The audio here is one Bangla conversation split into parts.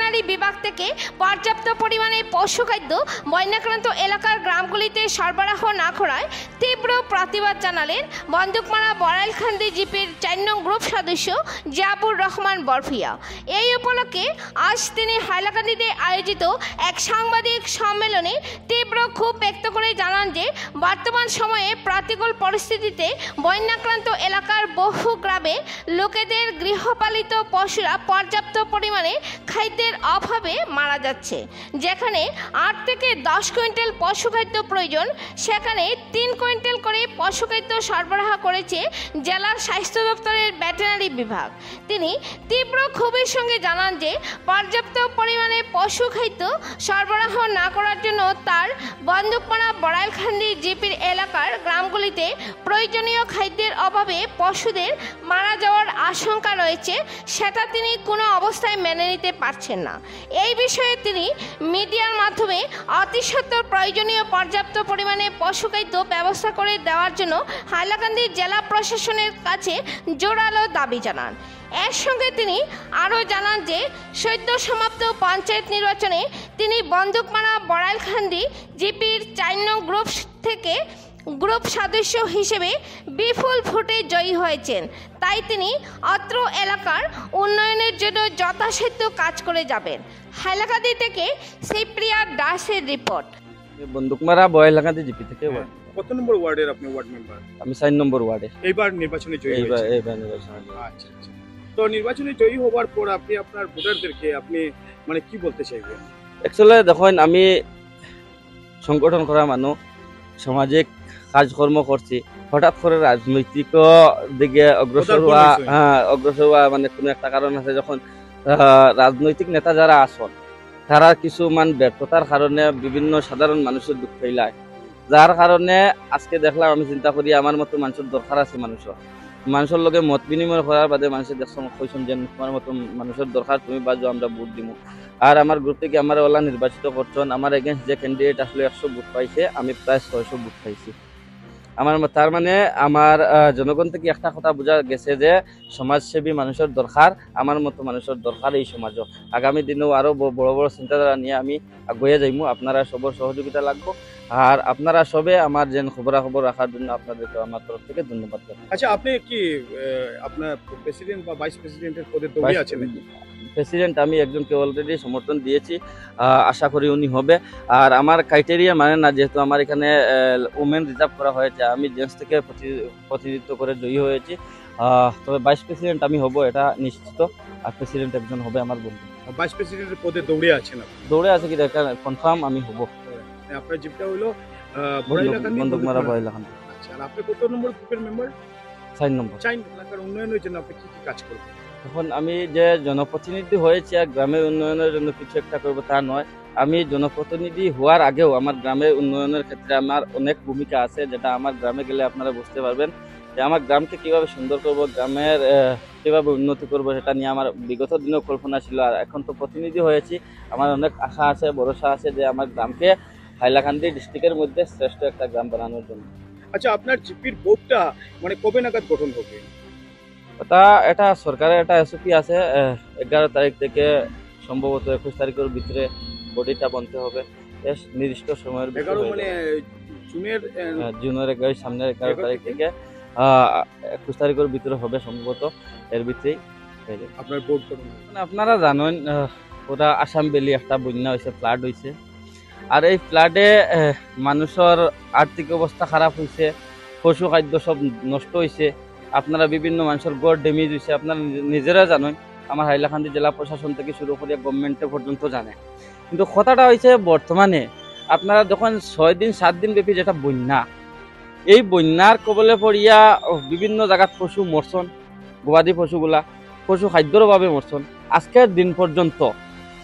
ভেটেরিনারি বিভাগ থেকে পর্যাপ্ত পরিমাণে পশুখাদ্য বন্যাক্রান্ত এলাকার গ্রামগুলিতে সরবরাহ না করায় তীব্র প্রতিবাদ জানালেন বন্দুকমারা বড়াইলখান্দি জিপির 4 নং গ্রুপ সদস্য জিয়াবুর রহমান বরফিয়া। এই উপলক্ষে আজ তিনি হাইলাকান্দিতে আয়োজিত এক সাংবাদিক সম্মেলনে তীব্র ক্ষোভ ব্যক্ত করে জানান যে বর্তমান সময়ে প্রতিকূল পরিস্থিতিতে বন্যাক্রান্ত এলাকার বহু গ্রামে লোকেদের গৃহপালিত পশুরা পর্যাপ্ত পরিমাণে খাদ্যের অভাবে মারা যাচ্ছে। যেখানে 8 থেকে 10 কুইন্টাল পশুখাদ্য প্রয়োজন, সেখানে 3 কুইন্টাল করে পশুখাদ্য সরবরাহ করেছে জেলার স্বাস্থ্য দপ্তরের ভেটেরিনারি বিভাগ। তিনি তীব্র ক্ষোভের সঙ্গে জানান যে পর্যাপ্ত পরিমাণে পশুখাদ্য সরবরাহ না করার জন্য তার বন্দুকমারা বড়াইলখান্দি জিপির এলাকার গ্রামগুলিতে প্রয়োজনীয় খাদ্যের অভাবে পশুদের মারা যাওয়ার আশঙ্কা রয়েছে, সেটা তিনি কোনো অবস্থায় মেনে নিতে পারছেন না। এই বিষয়ে তিনি মিডিয়ার মাধ্যমে অতি সত্বর প্রয়োজনীয় পর্যাপ্ত পরিমাণে পশুখাদ্য ব্যবস্থা করে দেওয়ার জন্য হাইলাকান্দি জেলা প্রশাসনের কাছে জোরালো দাবি জানান। এর সঙ্গে তিনি আরও জানান যে সদ্য সমাপ্ত পঞ্চায়েত নির্বাচনে তিনি বন্দুকমারা বড়াইলখান্দি জিপির 4 নং গ্রুপ থেকে গ্রুপ সদস্য হিসেবে বিপুল ভোটে জয়ী হয়েছেন। তাই তিনি অত্র এলাকার উন্নয়নের জন্য যথাসাধ্য কাজ করে যাবেন। হাইলাকান্দি থেকে শিবপ্রিয়া দাসের রিপোর্ট। বন্দুকমারা বড়াইলখান্দি জিপি থেকে। কত নম্বর ওয়ার্ডের আপনি ওয়ার্ড মেম্বার? আমি 4 নম্বর ওয়ার্ডে। এইবার নির্বাচনে জয়ী হয়েছেন। এইবার নির্বাচনে। আচ্ছা আচ্ছা। তো নির্বাচনে জয়ী হওয়ার পর আপনি আপনার ভোটারদেরকে আপনি মানে কি বলতে চাইবেন? অ্যাকচুয়ালি দেখুন, আমি সংগঠন করা মানুষ, সামাজিক কাজকর্ম করছি, হঠাৎ করে রাজনৈতিক দিকে অগ্রসর হওয়া মানে কোনো একটা কারণ আছে। যখন রাজনৈতিক নেতা যারা আসন তারা কিছু ব্যর্থতার কারণে বিভিন্ন সাধারণ মানুষের দুঃখ ফেলায়, যার কারণে আজকে দেখলাম আমি চিন্তা করি আমার মতো মানুষের দরকার আছে। মানুষের লগে মত বিনিময় করার বাদে মানুষের দেখছেন কইছেন যে তোমার মতো মানুষের দরকার, তুমি বাজো আমরা ভোট দিব। আর আমার গ্রুপ থেকে আমার ওলা নির্বাচিত করছেন। আমার এগেন্স্ট যে ক্যান্ডিডেট আসলে 100 ভোট পাইছে, আমি প্রায় 600 ভোট পাইছি। তার মানে আমার জনগণ থেকে একটা কথা বোঝা গেছে যে সমাজসেবী মানুষের দরকার, আমার মতো মানুষের দরকার এই সমাজও। আগামী দিনেও আরো বড় বড় চিন্তাধারা নিয়ে আমি আগুয়ে যাইমু। আপনারা সবার সহযোগিতা লাগবো। আর আপনারা সবে আমার যে খবরাখবর রাখার জন্য আপনাদেরকে আমার তরফ থেকে ধন্যবাদ। আচ্ছা, আপনি কি আপনার প্রেসিডেন্ট বা ভাইস প্রেসিডেন্টের পদে দৌড়ে আছেন নাকি? প্রেসিডেন্ট আমি একজনকে অলরেডি সমর্থন দিয়েছি, আশা করি উনি হবে। আর আমার ক্রাইটেরিয়া মানে না, যেহেতু আমার এখানে ওমেন রিজার্ভ করা হয়েছে, আমি জেন্টস থেকে প্রতিনিধিত্ব করে জয়ী হয়েছি। তবে ভাইস প্রেসিডেন্ট আমি হব এটা নিশ্চিত, আর প্রেসিডেন্ট একজন হবে আমার বন্ধু। ভাইস প্রেসিডেন্টের পদে দৌড়ে আছেন? দৌড়ে আছে কি কনফার্ম আমি হব। আপনার জিপটা হলো বন্দুকমারা বড়াইলখান্দি। আচ্ছা, আর আপনি কত নম্বর গ্রুপের মেম্বার? 4 নম্বর। এলাকার উন্নয়নের জন্য আপনি কি কি কাজ করবেন? এখন আমি যে জনপ্রতিনিধি হয়েছি আর গ্রামের উন্নয়নের জন্য কিছু একটা করবো তা নয়। আমি জনপ্রতিনিধি হওয়ার আগেও আমার গ্রামের উন্নয়নের ক্ষেত্রে আমার অনেক ভূমিকা আছে, যেটা আমার গ্রামে গেলে আপনারা বুঝতে পারবেন যে আমার গ্রামকে কিভাবে সুন্দর করব, গ্রামের কিভাবে উন্নতি করব, সেটা নিয়ে আমার বিগত দিনেও কল্পনা ছিল। আর এখন তো প্রতিনিধি হয়েছি, আমার অনেক আশা আছে, ভরসা আছে যে আমার গ্রামকে হাইলাকান্দি ডিস্ট্রিক্টের মধ্যে শ্রেষ্ঠ একটা গ্রাম বানানোর জন্য। আচ্ছা, আপনার জিপির বোর্ডটা মানে কবে নাগাদ গঠন হবে? এটা সরকারের একটা এসওপি আছে, 11 তারিখ থেকে সম্ভবত 21 তারিখের ভিতরে বডিটা বনতে হবে। নির্দিষ্ট সময়ের ভিতরে মানে জুনের 11 সামনের 11 তারিখ থেকে 21 তারিখের ভিতরে হবে সম্ভবত, এর ভিতরেই হয়ে যাবে। আপনার বোর্ড মানে আপনারা জানেন পুরা আসাম ভ্যালি একটা বন্যা হয়েছে, ফ্লাড হয়েছে। আর এই ফ্লাডে মানুষের আর্থিক অবস্থা খারাপ হয়েছে, পশু খাদ্য সব নষ্ট হয়েছে, আপনারা বিভিন্ন মানুষের গড় ড্যামেজ হয়েছে। আপনারা নিজেরা জানেন, আমার হাইলাকান্দি জেলা প্রশাসন থেকে শুরু করে গভর্নমেন্টে পর্যন্ত জানে। কিন্তু কথাটা হয়েছে বর্তমানে আপনারা যখন 6 দিন 7 দিন ব্যাপী যেটা বন্যা, এই বন্যার কবলে পড়িয়া বিভিন্ন জায়গাত পশু মরছন, গবাদি পশুগুলা পশু খাদ্যর অভাবে মরছন। আজকের দিন পর্যন্ত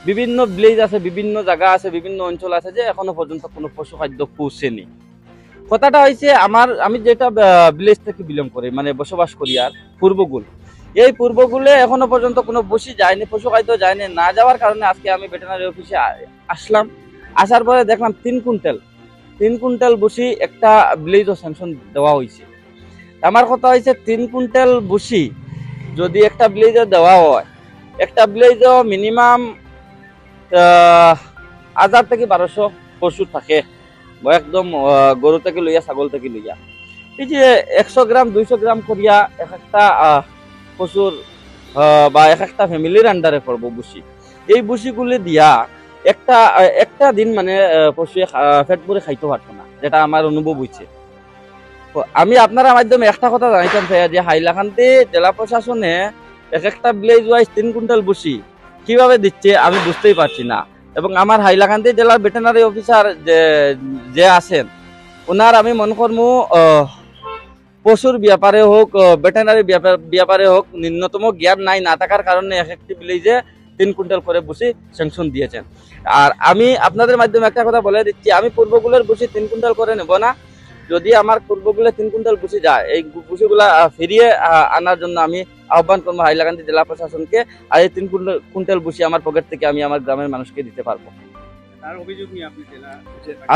বিভিন্ন ভিলেজ আছে, বিভিন্ন জায়গা আছে, বিভিন্ন অঞ্চল আছে যে এখনো পর্যন্ত কোনো পশু খাদ্য পৌঁছেনি। কথাটা হয়েছে আমি যেটা ভিলেজ থেকে বিলং করি, মানে বসবাস করি, আর পূর্বগুল, এই পূর্বগুলে এখনো পর্যন্ত কোনো বসি যায়নি, পশু খাদ্য যায়নি। না যাওয়ার কারণে আজকে আমি ভেটেরিনারি অফিসে আসলাম। আসার পরে দেখলাম 3 কুইন্টাল বসি একটা ভিলেজও স্যাংশন দেওয়া হয়েছে। আমার কথা হয়েছে 3 কুইন্টাল বসি যদি একটা ভিলেজে দেওয়া হয়, একটা ভিলেজও মিনিমাম 1000 থেকে 1200 পশু থাকে, একদম গরু থেকে লইয়া ছাগল থেকে লইয়া। এই যে 100 গ্রাম 200 গ্রাম করিয়া এক একটা পশুর বা এক একটা ফ্যামিলির আন্ডারে পড়বো বুসি। এই বুসিগুলি দিয়া একটা দিন মানে পশু পেট ভরে খাইতে পারতো না, যেটা আমার অনুভব হয়েছে। আমি আপনারা মাধ্যমে একটা কথা জানাইতাম চাই যে হাইলাকান্দি জেলা প্রশাসনে এক একটা ভিলেজ ওয়াইজ 3 কুইন্টাল বুসি কিভাবে দিচ্ছে আমি বুঝতেই পারছি না। এবং আমার হাইলাকান্দি জেলার ভেটেনারি অফিসার যে আছেন ওনার আমি মনে করবো পশুর ব্যাপারে হোক ভেটেনারি ব্যাপারে হোক ন্যূনতম জ্ঞান নাই, না থাকার কারণে এক একটি ভিলেজে 3 কুইন্টাল করে বুসি স্যাংশন দিয়েছেন। আর আমি আপনাদের মাধ্যমে একটা কথা বলে দিচ্ছি, আমি পূর্বগুলোর বুসি 3 কুইন্টাল করে নেব না। যদি আমার পূর্বগুলো 3 কুইন্টাল বুসি যায়, এই বুসিগুলা ফিরিয়ে আনার জন্য আমি আহ্বান করবো হাইলাকান্দি জেলা প্রশাসনকে। আর এই 3 কুইন্টাল বুসি আমার পকেট থেকে আমি আমার গ্রামের মানুষকে দিতে পারবো। তার অভিযোগ নিয়ে আপনি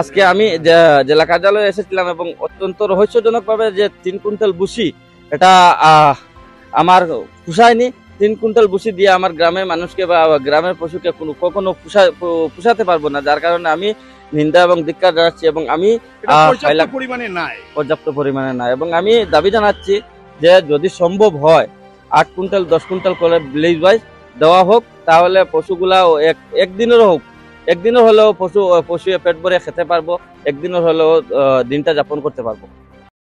আজকে আমি জেলা কার্যালয়ে এসেছিলাম এবং অত্যন্ত রহস্যজনকভাবে যে 3 কুইন্টাল বুসি এটা আমার পুষায়নি। 3 কুইন্টাল বুসি দিয়ে আমার গ্রামের মানুষকে বা গ্রামের পশুকে কখনো পুষাতে পারবো না, যার কারণে আমি নিন্দা এবং ধিক্কার জানাচ্ছি। এবং আমি পর্যাপ্ত পরিমাণে নাই এবং আমি দাবি জানাচ্ছি যে যদি সম্ভব হয় 8 কুইন্টাল 10 কুইন্টাল করে ভিলেজ ওয়াইজ দেওয়া হোক, তাহলে পশুগুলা একদিনের হলেও পশু পেট ভরে খেতে পারবো, একদিনের হলেও দিনটা যাপন করতে পারবো।